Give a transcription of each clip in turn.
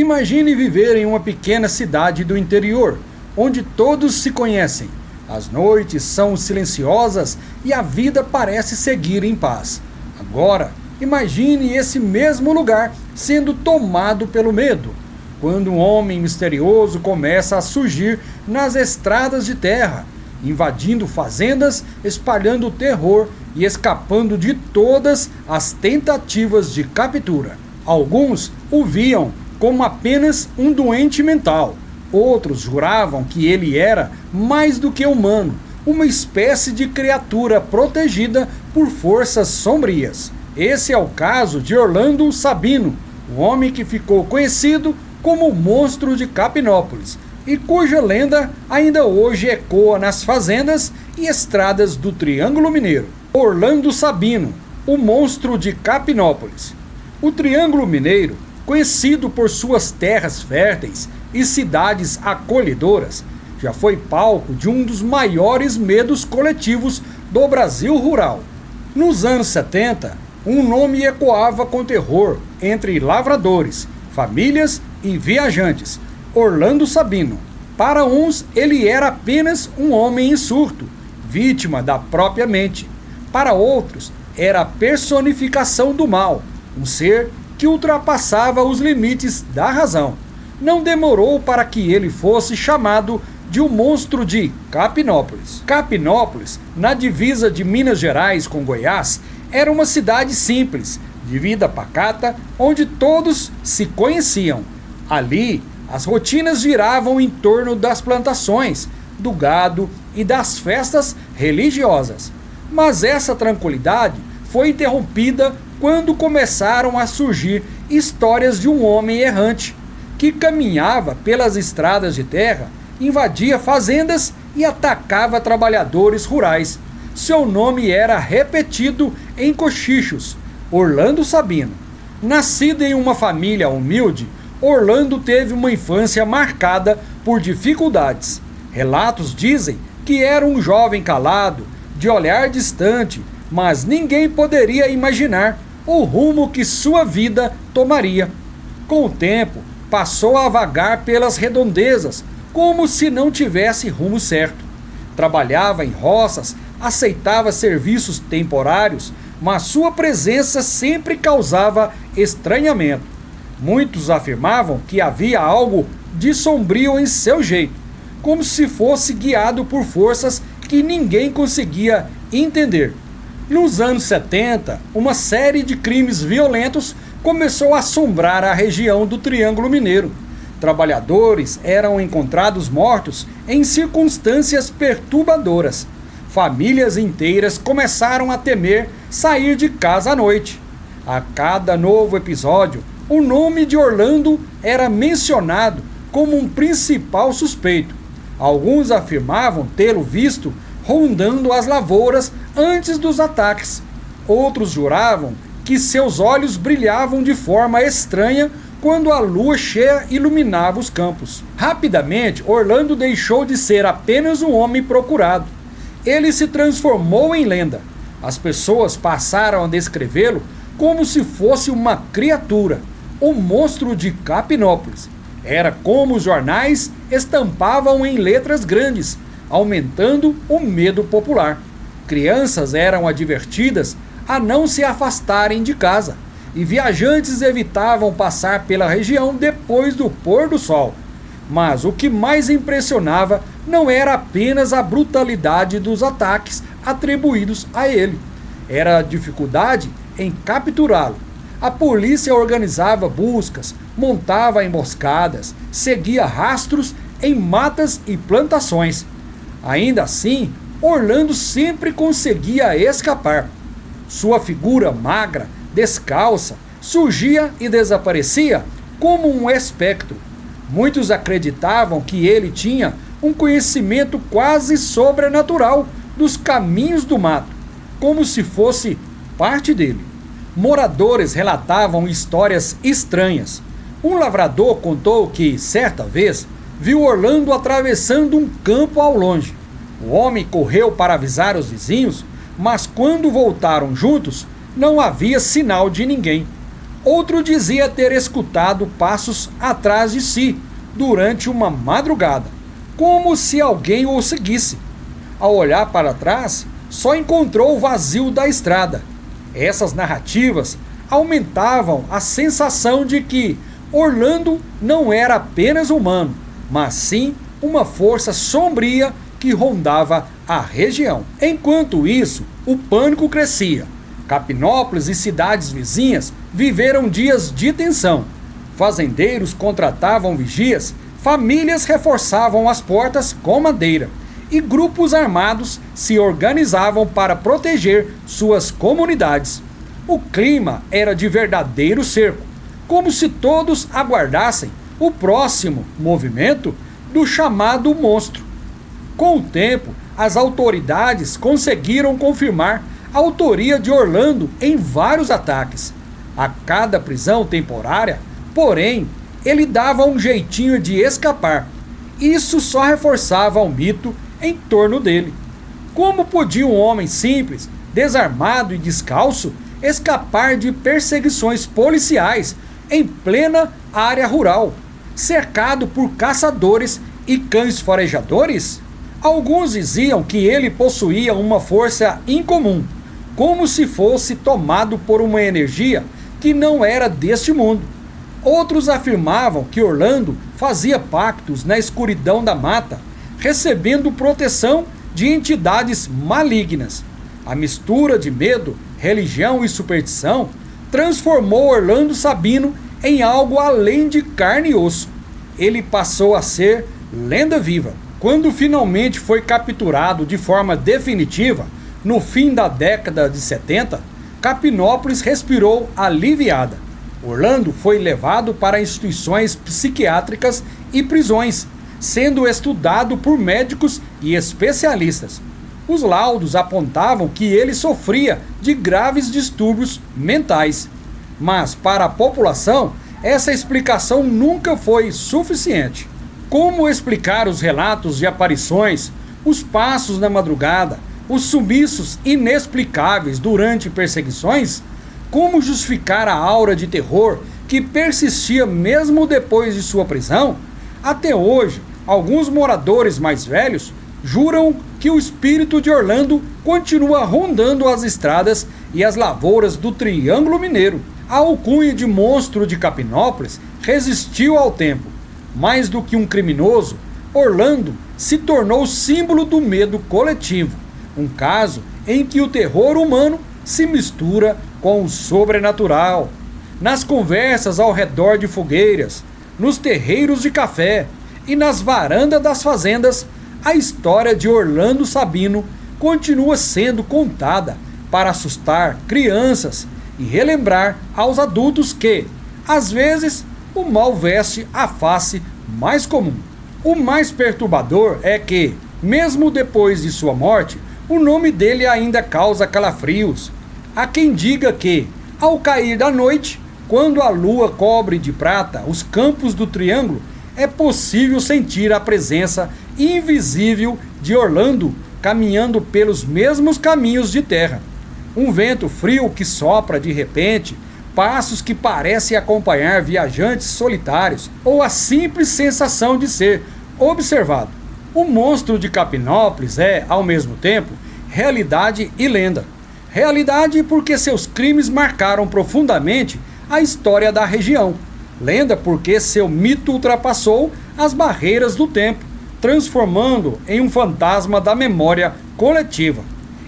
Imagine viver em uma pequena cidade do interior, onde todos se conhecem. As noites são silenciosas e a vida parece seguir em paz. Agora, imagine esse mesmo lugar sendo tomado pelo medo, quando um homem misterioso começa a surgir nas estradas de terra, invadindo fazendas, espalhando terror e escapando de todas as tentativas de captura. Alguns o viam como apenas um doente mental. Outros juravam que ele era mais do que humano, uma espécie de criatura protegida por forças sombrias. Esse é o caso de Orlando Sabino, o homem que ficou conhecido como o Monstro de Capinópolis, e cuja lenda ainda hoje ecoa nas fazendas e estradas do Triângulo Mineiro. Orlando Sabino, o Monstro de Capinópolis. O Triângulo Mineiro, conhecido por suas terras férteis e cidades acolhedoras, já foi palco de um dos maiores medos coletivos do Brasil rural. Nos anos 70, um nome ecoava com terror entre lavradores, famílias e viajantes: Orlando Sabino. Para uns, ele era apenas um homem em surto, vítima da própria mente. Para outros, era a personificação do mal, um ser que ultrapassava os limites da razão. Não demorou para que ele fosse chamado de o Monstro de Capinópolis. Capinópolis, na divisa de Minas Gerais com Goiás, era uma cidade simples, de vida pacata, onde todos se conheciam. Ali, as rotinas giravam em torno das plantações, do gado e das festas religiosas. Mas essa tranquilidade foi interrompida quando começaram a surgir histórias de um homem errante, que caminhava pelas estradas de terra, invadia fazendas e atacava trabalhadores rurais. Seu nome era repetido em cochichos: Orlando Sabino. Nascido em uma família humilde, Orlando teve uma infância marcada por dificuldades. Relatos dizem que era um jovem calado, de olhar distante, mas ninguém poderia imaginar o rumo que sua vida tomaria. Com o tempo, passou a vagar pelas redondezas, como se não tivesse rumo certo. Trabalhava em roças, aceitava serviços temporários, mas sua presença sempre causava estranhamento. Muitos afirmavam que havia algo de sombrio em seu jeito, como se fosse guiado por forças que ninguém conseguia entender. Nos anos 70, uma série de crimes violentos começou a assombrar a região do Triângulo Mineiro. Trabalhadores eram encontrados mortos em circunstâncias perturbadoras. Famílias inteiras começaram a temer sair de casa à noite. A cada novo episódio, o nome de Orlando era mencionado como um principal suspeito. Alguns afirmavam tê-lo visto rondando as lavouras antes dos ataques. Outros juravam que seus olhos brilhavam de forma estranha quando a lua cheia iluminava os campos. Rapidamente, Orlando deixou de ser apenas um homem procurado. Ele se transformou em lenda. As pessoas passaram a descrevê-lo como se fosse uma criatura, o Monstro de Capinópolis. Era como os jornais estampavam em letras grandes, aumentando o medo popular. Crianças eram advertidas a não se afastarem de casa, e viajantes evitavam passar pela região depois do pôr do sol. Mas o que mais impressionava não era apenas a brutalidade dos ataques atribuídos a ele, era a dificuldade em capturá-lo. A polícia organizava buscas, montava emboscadas, seguia rastros em matas e plantações. Ainda assim, Orlando sempre conseguia escapar. Sua figura magra, descalça, surgia e desaparecia como um espectro. Muitos acreditavam que ele tinha um conhecimento quase sobrenatural dos caminhos do mato, como se fosse parte dele. Moradores relatavam histórias estranhas. Um lavrador contou que, certa vez, viu Orlando atravessando um campo ao longe. O homem correu para avisar os vizinhos, mas quando voltaram juntos, não havia sinal de ninguém. Outro dizia ter escutado passos atrás de si durante uma madrugada, como se alguém o seguisse. Ao olhar para trás, só encontrou o vazio da estrada. Essas narrativas aumentavam a sensação de que Orlando não era apenas humano, mas sim uma força sombria que rondava a região. Enquanto isso, o pânico crescia. Capinópolis e cidades vizinhas viveram dias de tensão. Fazendeiros contratavam vigias, famílias reforçavam as portas com madeira e grupos armados se organizavam para proteger suas comunidades. O clima era de verdadeiro cerco, como se todos aguardassem o próximo movimento do chamado monstro. Com o tempo, as autoridades conseguiram confirmar a autoria de Orlando em vários ataques. A cada prisão temporária, porém, ele dava um jeitinho de escapar. Isso só reforçava o mito em torno dele. Como podia um homem simples, desarmado e descalço, escapar de perseguições policiais em plena área rural, cercado por caçadores e cães farejadores? Alguns diziam que ele possuía uma força incomum, como se fosse tomado por uma energia que não era deste mundo. Outros afirmavam que Orlando fazia pactos na escuridão da mata, recebendo proteção de entidades malignas. A mistura de medo, religião e superstição transformou Orlando Sabino em algo além de carne e osso. Ele passou a ser lenda viva. Quando finalmente foi capturado de forma definitiva, no fim da década de 70, Capinópolis respirou aliviada. Orlando foi levado para instituições psiquiátricas e prisões, sendo estudado por médicos e especialistas. Os laudos apontavam que ele sofria de graves distúrbios mentais. Mas, para a população, essa explicação nunca foi suficiente. Como explicar os relatos de aparições, os passos na madrugada, os sumiços inexplicáveis durante perseguições? Como justificar a aura de terror que persistia mesmo depois de sua prisão? Até hoje, alguns moradores mais velhos juram que o espírito de Orlando continua rondando as estradas e as lavouras do Triângulo Mineiro. A alcunha de monstro de Capinópolis resistiu ao tempo. Mais do que um criminoso, Orlando se tornou símbolo do medo coletivo. Um caso em que o terror humano se mistura com o sobrenatural. Nas conversas ao redor de fogueiras, nos terreiros de café e nas varandas das fazendas, a história de Orlando Sabino continua sendo contada para assustar crianças e relembrar aos adultos que, às vezes, o mal veste a face mais comum. O mais perturbador é que, mesmo depois de sua morte, o nome dele ainda causa calafrios. Há quem diga que, ao cair da noite, quando a lua cobre de prata os campos do Triângulo, é possível sentir a presença invisível de Orlando caminhando pelos mesmos caminhos de terra. Um vento frio que sopra de repente, passos que parecem acompanhar viajantes solitários, ou a simples sensação de ser observado. O monstro de Capinópolis é, ao mesmo tempo, realidade e lenda. Realidade porque seus crimes marcaram profundamente a história da região. Lenda porque seu mito ultrapassou as barreiras do tempo, transformando em um fantasma da memória coletiva.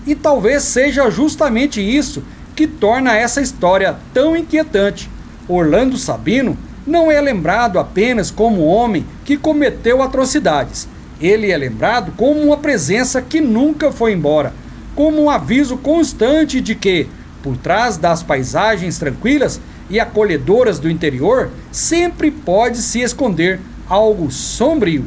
E talvez seja justamente isso que torna essa história tão inquietante. Orlando Sabino não é lembrado apenas como um homem que cometeu atrocidades. Ele é lembrado como uma presença que nunca foi embora, como um aviso constante de que, por trás das paisagens tranquilas e acolhedoras do interior, sempre pode se esconder algo sombrio.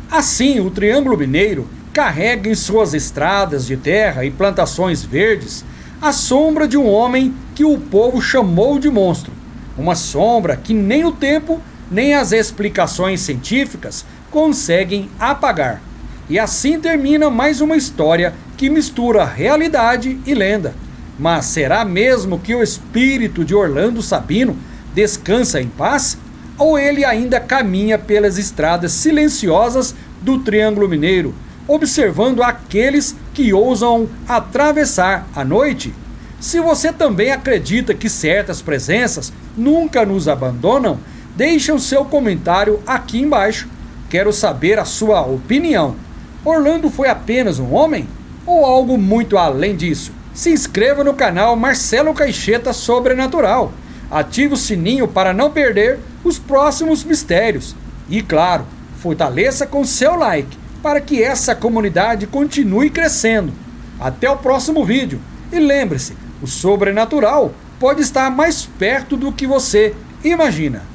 Assim, o Triângulo Mineiro carrega em suas estradas de terra e plantações verdes a sombra de um homem que o povo chamou de monstro. Uma sombra que nem o tempo, nem as explicações científicas conseguem apagar. E assim termina mais uma história que mistura realidade e lenda. Mas será mesmo que o espírito de Orlando Sabino descansa em paz? Ou ele ainda caminha pelas estradas silenciosas do Triângulo Mineiro, observando aqueles que ousam atravessar a noite? Se você também acredita que certas presenças nunca nos abandonam, deixe o seu comentário aqui embaixo. Quero saber a sua opinião. Orlando foi apenas um homem? Ou algo muito além disso? Se inscreva no canal Marcelo Caixeta Sobrenatural. Ative o sininho para não perder os próximos mistérios. E claro, fortaleça com seu like para que essa comunidade continue crescendo. Até o próximo vídeo. E lembre-se, o sobrenatural pode estar mais perto do que você imagina.